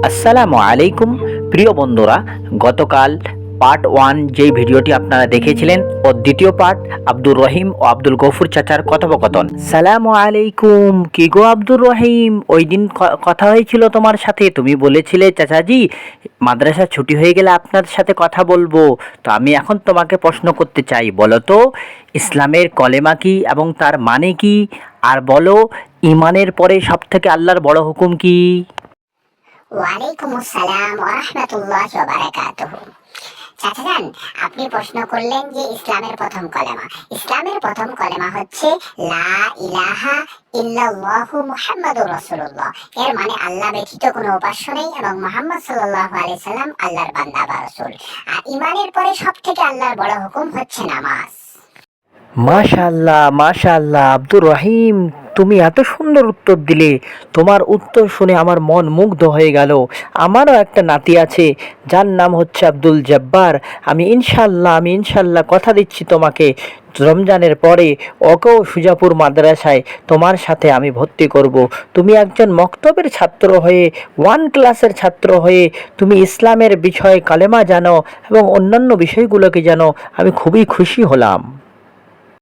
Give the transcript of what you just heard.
আসসালামু আলাইকুম প্রিয় বন্ধুরা, গতকাল পার্ট 1 যেই ভিডিওটি আপনারা দেখেছিলেন ও দ্বিতীয় পার্ট আব্দুর রহিম ও আব্দুল গফুর চাচার কথোপকথন। সালামু আলাইকুম। কি গো আব্দুর রহিম, ওই দিন কথা হয়েছিল তোমার সাথে, তুমি বলেছিলে চাচাজি মাদ্রাসা ছুটি হয়ে গেলে আপনার সাথে কথা বলবো। তো আমি এখন তোমাকে প্রশ্ন করতে চাই, বলো তো ইসলামের কলেমা কি এবং তার মানে কি, আর বলো ইমানের পরে সবথেকে আল্লাহর বড় হুকুম কি? ওয়ালাইকুম আসসালাম ওয়া রাহমাতুল্লাহি ওয়া বারাকাতুহু। চাচা যান, আপনি প্রশ্ন করলেন যে ইসলামের প্রথম কলেমা। ইসলামের প্রথম কলেমা হচ্ছে লা ইলাহা ইল্লাল্লাহু মুহাম্মাদুর রাসূলুল্লাহ। এর মানে আল্লাহ ব্যতীত কোনো উপাস্য নেই এবং মুহাম্মদ সাল্লাল্লাহু আলাইহি সাল্লাম আল্লাহর বান্দা বা রাসূল। আর ঈমানের পরে সবথেকে আল্লাহর বড় হুকুম হচ্ছে নামাজ। মাশাআল্লাহ মাশাআল্লাহ আব্দুর রহিম, তুমি এত সুন্দর উত্তর দিলে। তোমার উত্তর শুনে আমার মন মুগ্ধ হয়ে গেল। আমারও একটা নাতি আছে যার নাম হচ্ছে আব্দুল জব্বার। আমি ইনশাল্লাহ কথা দিচ্ছি তোমাকে, রমজানের পরে ওকেও সুজাপুর মাদ্রাসায় তোমার সাথে আমি ভর্তি করব। তুমি একজন মক্তবের ছাত্র হয়ে, 1 ক্লাসের ছাত্র হয়ে তুমি ইসলামের বিষয়ে কালেমা জানো এবং অন্যান্য বিষয়গুলোকে জানো, আমি খুবই খুশি হলাম।